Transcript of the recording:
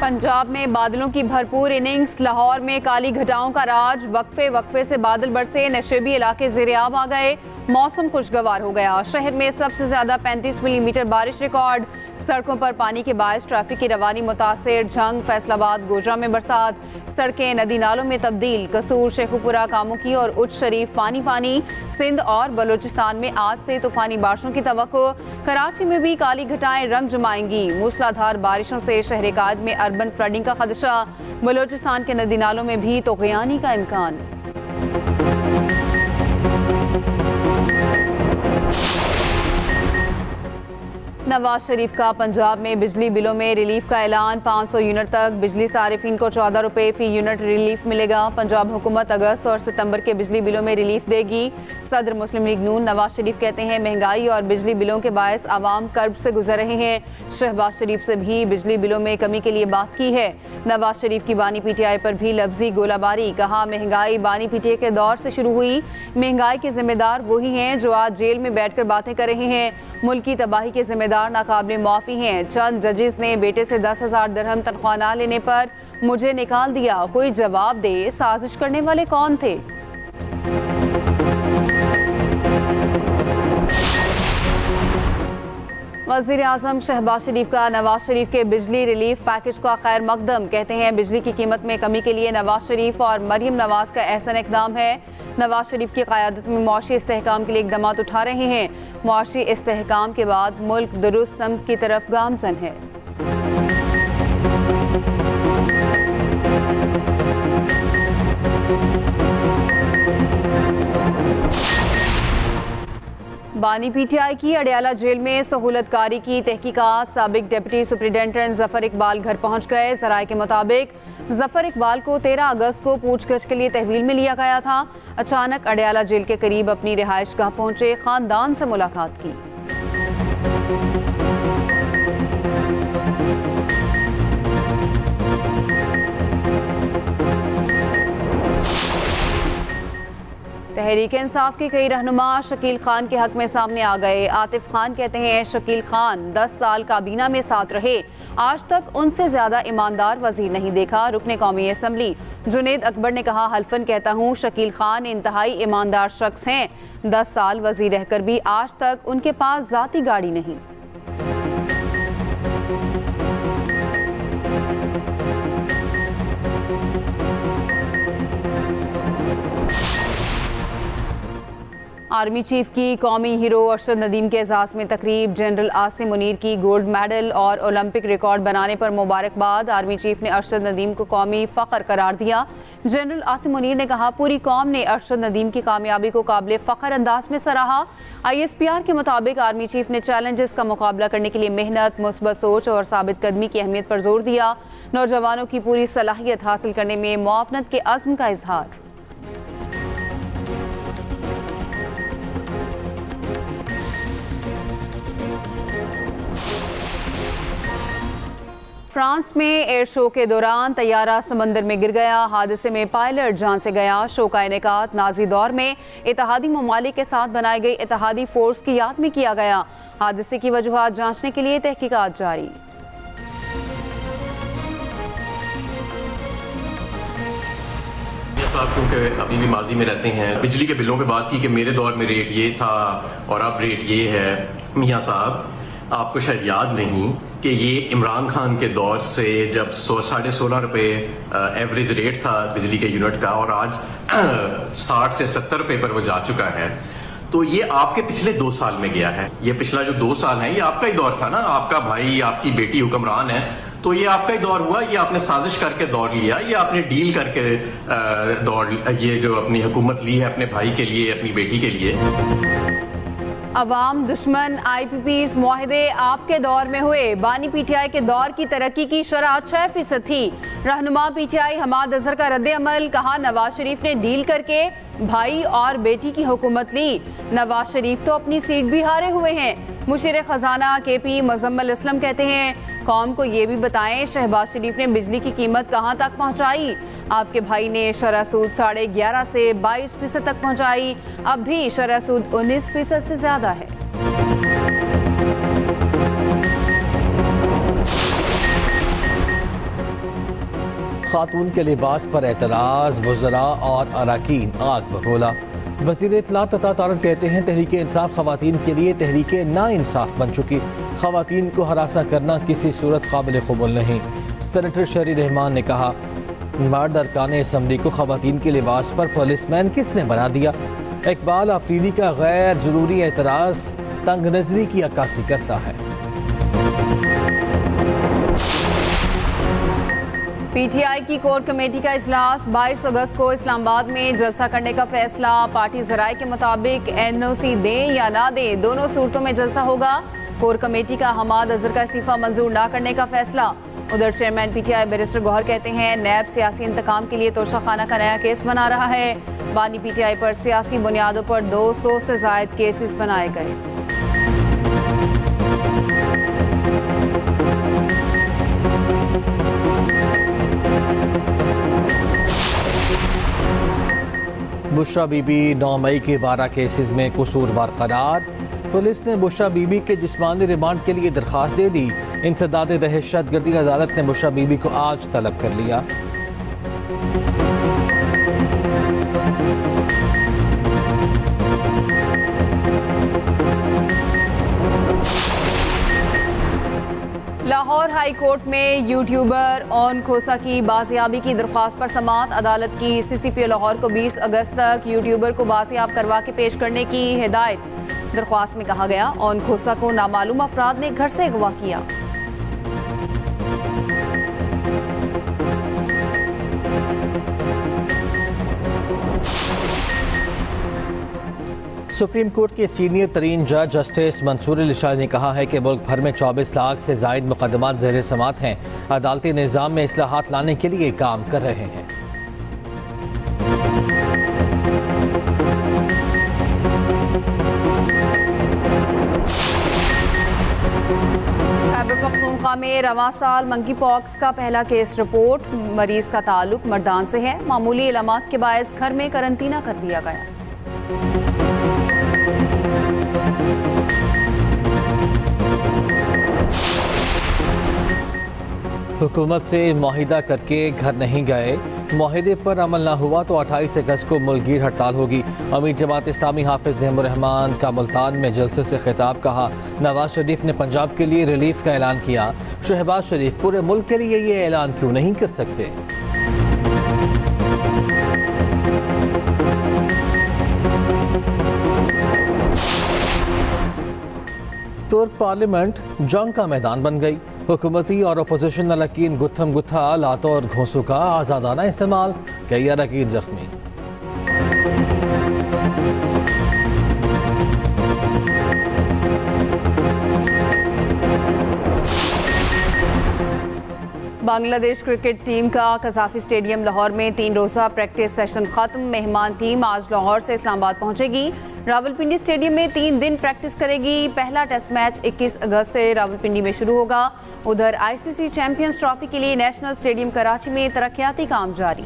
पंजाब में बादलों की भरपूर इनिंग्स। लाहौर में काली घटाओं का राज। वक्फे वक्फे से बादल बरसे। नशेबी इलाके ज़ेर-ए-आब आ गए। मौसम खुशगवार हो गया। शहर में सबसे ज्यादा 35 मिलीमीटर बारिश रिकॉर्ड। सड़कों पर पानी के बायस ट्रैफिक की रवानी मुतासिर। झंग, फैसलाबाद, गोजरा में बरसात। सड़कें नदी नालों में तब्दील। कसूर, शेखुपुरा, कामुकी और उच्च शरीफ पानी पानी। सिंध और बलूचिस्तान में आज से तूफानी बारिशों की तवक्को। कराची में भी काली घटाएं रंग जमाएंगी। मूसलाधार बारिशों से शहर कायद में अर्बन फ्लडिंग का खदशा। बलूचिस्तान के नदी नालों में भी तोग़यानी का इम्कान। नवाज शरीफ का पंजाब में बिजली बिलों में रिलीफ का ऐलान। 500 यूनिट तक बिजली सारिफिन को 14 रुपये फी यूनिट रिलीफ मिलेगा। पंजाब हुकूमत अगस्त और सितंबर के बिजली बिलों में रिलीफ देगी। सदर मुस्लिम लीग नून नवाज शरीफ कहते हैं महंगाई और बिजली बिलों के बायस आवाम कर्ब से गुजर रहे हैं। शहबाज शरीफ से भी बिजली बिलों में कमी के लिए बात की है। नवाज शरीफ की बानी पीटीआई पर भी लफ्जी गोलाबारी। कहा महंगाई बानी पीटीआई के दौर से शुरू हुई। महंगाई के जिम्मेदार वही हैं जो आज जेल में बैठकर बातें कर रहे हैं। मुल्क की तबाही के जिम्मेदार नाकाबिले माफी हैं। चंद जजेस ने बेटे से 10,000 दिरहम तनख्वाह ना लेने पर मुझे निकाल दिया। कोई जवाब दे, साजिश करने वाले कौन थे? वज़ीर आज़म शहबाज शरीफ का नवाज शरीफ के बिजली रिलीफ पैकेज का खैर मकदम। कहते हैं बिजली की कीमत में कमी के लिए नवाज शरीफ और मरियम नवाज का अहसन इक़दाम है। नवाज शरीफ की क़यादत में मुआशी इस्तेहकाम के लिए इक़दामात उठा रहे हैं। मुआशी इस्तेहकाम के बाद मुल्क दुरुस्त समत की तरफ गामज़न है। बानी पीटीआई की अडयाला जेल में सहूलतकारी की तहकीकात। साबिक डिप्टी सुपरिटेंडेंट जफर इकबाल घर पहुंच गए। ज़राए के मुताबिक जफर इकबाल को 13 अगस्त को पूछगछ के लिए तहवील में लिया गया था। अचानक अडयाला जेल के करीब अपनी रिहाइश गाह पहुंचे। खानदान से मुलाकात की। तहरीक इंसाफ के कई रहनुमा शकील खान के हक में सामने आ गए। आतिफ खान कहते हैं शकील खान 10 साल काबीना में साथ रहे, आज तक उनसे ज्यादा ईमानदार वजीर नहीं देखा। रुकने कौमी असम्बली जुनेद अकबर ने कहा हल्फन कहता हूँ शकील खान इंतहाई ईमानदार शख्स हैं। 10 साल वजीर रहकर भी आज तक उनके पास जाती गाड़ी नहीं। आर्मी चीफ की कौमी हीरो अरशद नदीम के एजाज़ में तकरीब। जनरल आसिम मुनीर की गोल्ड मेडल और ओलंपिक रिकॉर्ड बनाने पर मुबारकबाद। आर्मी चीफ ने अरशद नदीम को कौमी फ़ख्र करार दिया। जनरल आसिम मुनीर ने कहा पूरी कौम ने अरशद नदीम की कामयाबी को काबिल फ़ख्र अंदाज में सराहा। ISPR के मुताबिक आर्मी चीफ ने चैलेंजेस का मुकाबला करने के लिए मेहनत, मुस्बत सोच और साबित कदमी की अहमियत पर जोर दिया। नौजवानों की पूरी सलाहियत हासिल करने में मुआवनत के अज़्म का इजहार। फ्रांस में एयर शो के दौरान तैयारा समंदर में गिर गया। हादसे में पायलट जान से गया। शो का इनेकाद नाजी दौर में इत्तेहादी ममालिक के साथ बनाई गई इत्तेहादी फोर्स की याद में किया गया। हादसे की वजूहात जांचने के लिए तहकीकात जारी। साहब क्योंकि अभी भी माजी में रहते हैं, बिजली के बिलों पे बात की कि मेरे दौर में रेट ये था और अब रेट ये है। मियाँ साहब आपको शायद याद नहीं कि ये इमरान खान के दौर से जब 16.5 रुपये एवरेज रेट था बिजली के यूनिट का और आज 60 से 70 रुपये पर वो जा चुका है। तो ये आपके पिछले 2 साल में गया है। ये पिछला जो 2 साल है ये आपका ही दौर था ना। आपका भाई आपकी बेटी हुक्मरान है तो ये आपका ही दौर हुआ। ये आपने साजिश करके दौर लिया, ये आपने डील करके दौर, ये जो अपनी हुकूमत ली है अपने भाई के लिए, अपनी बेटी के लिए। अवाम दुश्मन IPPs मुआहदे आपके दौर में हुए। बानी पीटीआई के दौर की तरक्की की शरह 6% थी। रहनुमा पीटीआई हमाद अजहर का रद्द अमल। कहा नवाज शरीफ ने डील करके भाई और बेटी की हुकूमत ली। नवाज शरीफ तो अपनी सीट भी हारे हुए हैं। मुशीर खजाना KP मुजम्मिल असलम कहते हैं कौम को ये भी बताएं शहबाज शरीफ ने बिजली की कीमत कहां तक पहुंचाई। आपके भाई ने शरह सूद 11.5 से 22% तक पहुंचाई। अब भी शरह सूद 19% से ज्यादा है। खातून के लिबास पर एतराज़, वज़रा और अरकान आग बबूला। वज़ीर इत्तलात तथा तारक़ कहते हैं तहरीक इंसाफ ख़वातीन के लिए तहरीक नाइंसाफ बन चुकी। ख़वातीन को हरासा करना किसी सूरत काबिल क़बूल नहीं। सेनेटर शहरी रहमान ने कहा, मर्द अरकान असम्बली को ख़वातीन के लिबास पर पुलिसमैन किसने बना दिया? इकबाल आफरीदी का गैर ज़रूरी एतराज़ तंग नज़री की अक्कासी करता है। पीटीआई की कोर कमेटी का इजलास 22 अगस्त को इस्लामाबाद में जलसा करने का फैसला। पार्टी ज़राए के मुताबिक एनओसी दें या ना दें, दोनों सूरतों में जलसा होगा। कोर कमेटी का हमाद अजहर का इस्तीफा मंजूर ना करने का फैसला। उधर चेयरमैन पीटीआई बैरिस्टर गौहर कहते हैं नैब सियासी इंतकाम के लिए तोशाखाना का नया केस बना रहा है। बानी पीटीआई पर सियासी बुनियादों पर 200 से जायद केसेस बनाए गए। बुशरा बीबी 9 मई के 12 केसेस में कसूरवार करार। पुलिस ने बुशरा बीबी के जिस्मानी रिमांड के लिए दरख्वास्त दे दी। इंसदाद दहशतगर्दी अदालत ने बुशरा बीबी को आज तलब कर लिया। लाहौर हाई कोर्ट में यूट्यूबर ओन खोसा की बाजियाबी की दरख्वास्त पर समाअत। अदालत की सीसीपी लाहौर को 20 अगस्त तक यूट्यूबर को बाजियाब करवा के पेश करने की हिदायत। दरख्वास्त में कहा गया ओन खोसा को नामालूम अफराद ने घर से अगवा किया। सुप्रीम कोर्ट के सीनियर तरीन जज जस्टिस मंसूर अली शाह ने कहा है कि मुल्क भर में 24 लाख से जायद मुकदमात ज़ेर समाअत हैं। अदालती निज़ाम में इस्लाहात लाने के लिए काम कर रहे हैं। खैबर पख्तूनख्वा में रवां साल मंकी पॉक्स का पहला केस रिपोर्ट। मरीज का ताल्लुक मर्दान से है। मामूली इलामात के बायस घर में करंतना कर दिया गया। हुकूमत से मुआहिदा करके घर नहीं गए, मुआहिदे पर अमल ना हुआ तो 28 अगस्त को मुल्कगीर हड़ताल होगी। अमीर जमात इस्लामी हाफिज नेमुर रहमान का मुल्तान में जलसे से खिताब। कहा, नवाज शरीफ ने पंजाब के लिए रिलीफ का ऐलान किया। शहबाज शरीफ पूरे मुल्क के लिए ये ऐलान क्यों नहीं कर सकते? तुर्क पार्लियामेंट जंग का मैदान बन गई। हुकूमती और अपोजिशन अरकान गुत्थम गुत्था, लातों और घोंसों का आज़ादाना इस्तेमाल, कई अरकान जख्मी। बांग्लादेश क्रिकेट टीम का कज़ाफी स्टेडियम लाहौर में 3 रोज़ा प्रैक्टिस सेशन खत्म। मेहमान टीम आज लाहौर से इस्लामाबाद पहुंचेगी। रावलपिंडी स्टेडियम में 3 दिन प्रैक्टिस करेगी। पहला टेस्ट मैच 21 अगस्त से रावलपिंडी में शुरू होगा। उधर आईसीसी चैंपियंस ट्रॉफी के लिए नेशनल स्टेडियम कराची में तरक्याती काम जारी।